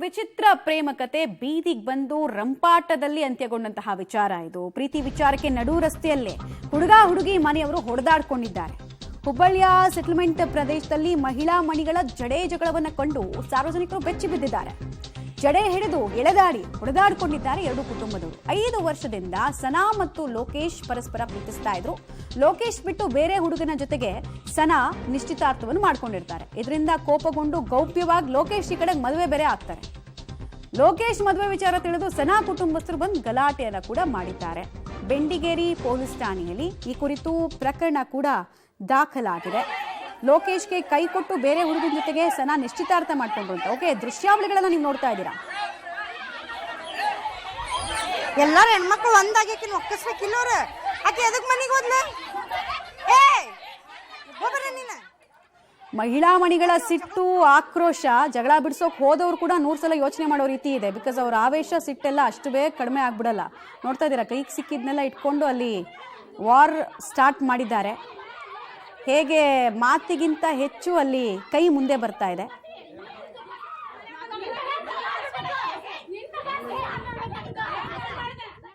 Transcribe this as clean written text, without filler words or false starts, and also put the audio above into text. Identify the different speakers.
Speaker 1: ವಿಚಿತ್ರ ಪ್ರೇಮ ಕತೆ ಬೀದಿಗೆ ಬಂದು ರಂಪಾಟದಲ್ಲಿ ಅಂತ್ಯಗೊಂಡಂತಹ ವಿಚಾರ ಇದು. ಪ್ರೀತಿ ವಿಚಾರಕ್ಕೆ ನಡು ರಸ್ತೆಯಲ್ಲೇ ಹುಡುಗ ಹುಡುಗಿ ಮನೆಯವರು ಹೊಡೆದಾಡಿಕೊಂಡಿದ್ದಾರೆ. ಹುಬ್ಬಳ್ಳಿಯ ಸೆಟಲ್ಮೆಂಟ್ ಪ್ರದೇಶದಲ್ಲಿ ಮಹಿಳಾ ಮಣಿಗಳ ಜಡೆ ಜಗಳವನ್ನು ಕಂಡು ಸಾರ್ವಜನಿಕರು ಬೆಚ್ಚಿ ಬಿದ್ದಿದ್ದಾರೆ. ಜಡೆ ಹಿಡಿದು ಎಳೆದಾಡಿ ಹೊಡೆದಾಡಿಕೊಂಡಿದ್ದಾರೆ ಎರಡು ಕುಟುಂಬದವರು. 5 ವರ್ಷದಿಂದ ಸನಾ ಮತ್ತು ಲೋಕೇಶ್ ಪರಸ್ಪರ ಪ್ರೀತಿಸ್ತಾ ಇದ್ರು. ಲೋಕೇಶ್ ಬಿಟ್ಟು ಬೇರೆ ಹುಡುಗನ ಜೊತೆಗೆ ಸನಾ ನಿಶ್ಚಿತಾರ್ಥವನ್ನು ಮಾಡ್ಕೊಂಡಿರ್ತಾರೆ. ಇದರಿಂದ ಕೋಪಗೊಂಡು ಗೌಪ್ಯವಾಗಿ ಲೋಕೇಶ್ ಈ ಕಡೆ ಮದುವೆ ಬೇರೆ ಆಗ್ತಾರೆ. ಲೋಕೇಶ್ ಮದುವೆ ವಿಚಾರ ತಿಳಿದು ಸನಾ ಕುಟುಂಬಸ್ಥರು ಬಂದು ಗಲಾಟೆಯನ್ನ ಕೂಡ ಮಾಡಿದ್ದಾರೆ. ಬೆಂಡಿಗೇರಿ ಪೊಲೀಸ್ ಠಾಣೆಯಲ್ಲಿ ಈ ಕುರಿತು ಪ್ರಕರಣ ಕೂಡ ದಾಖಲಾಗಿದೆ. ಲೋಕೇಶ್ಗೆ ಕೈ ಕೊಟ್ಟು ಬೇರೆ ಹುಡುಗನ ಜೊತೆಗೆ ಸನಾ ನಿಶ್ಚಿತಾರ್ಥ ಮಾಡ್ಕೊಂಡ್ರು ಅಂತ. ಓಕೆ, ದೃಶ್ಯಾವಳಿಗಳನ್ನ ನೀವು ನೋಡ್ತಾ ಇದ್ದೀರಾ.
Speaker 2: ಎಲ್ಲಾರು ಹೆಣ್ಮಕ್ಳು ಒಂದಾಗೇಕಿನ ಒಕ್ಕಸ್ಬೇಕಿಲ್ಲವ್ರ. ಆಕೆ ಎದಕ್ ಮನೆಗೆ ಹೋದ್ಲ?
Speaker 1: ಮಹಿಳಾ ಮಣಿಗಳ ಸಿಟ್ಟು, ಆಕ್ರೋಶ, ಜಗಳ ಬಿಡಿಸೋಕೆ ಹೋದವ್ರು ಕೂಡ 100 ಸಲ ಯೋಚನೆ ಮಾಡೋ ರೀತಿ ಇದೆ. ಬಿಕಾಸ್ ಅವ್ರ ಆವೇಶ, ಸಿಟ್ಟೆಲ್ಲ ಅಷ್ಟು ಬೇಗ ಕಡಿಮೆ ಆಗ್ಬಿಡಲ್ಲ. ನೋಡ್ತಾ ಇದ್ದೀರಾ, ಕೈಗೆ ಸಿಕ್ಕಿದ್ನೆಲ್ಲ ಇಟ್ಕೊಂಡು ಅಲ್ಲಿ ವಾರ್ ಸ್ಟಾರ್ಟ್ ಮಾಡಿದ್ದಾರೆ. ಹೇಗೆ ಮಾತಿಗಿಂತ ಹೆಚ್ಚು ಅಲ್ಲಿ ಕೈ ಮುಂದೆ ಬರ್ತಾ ಇದೆ.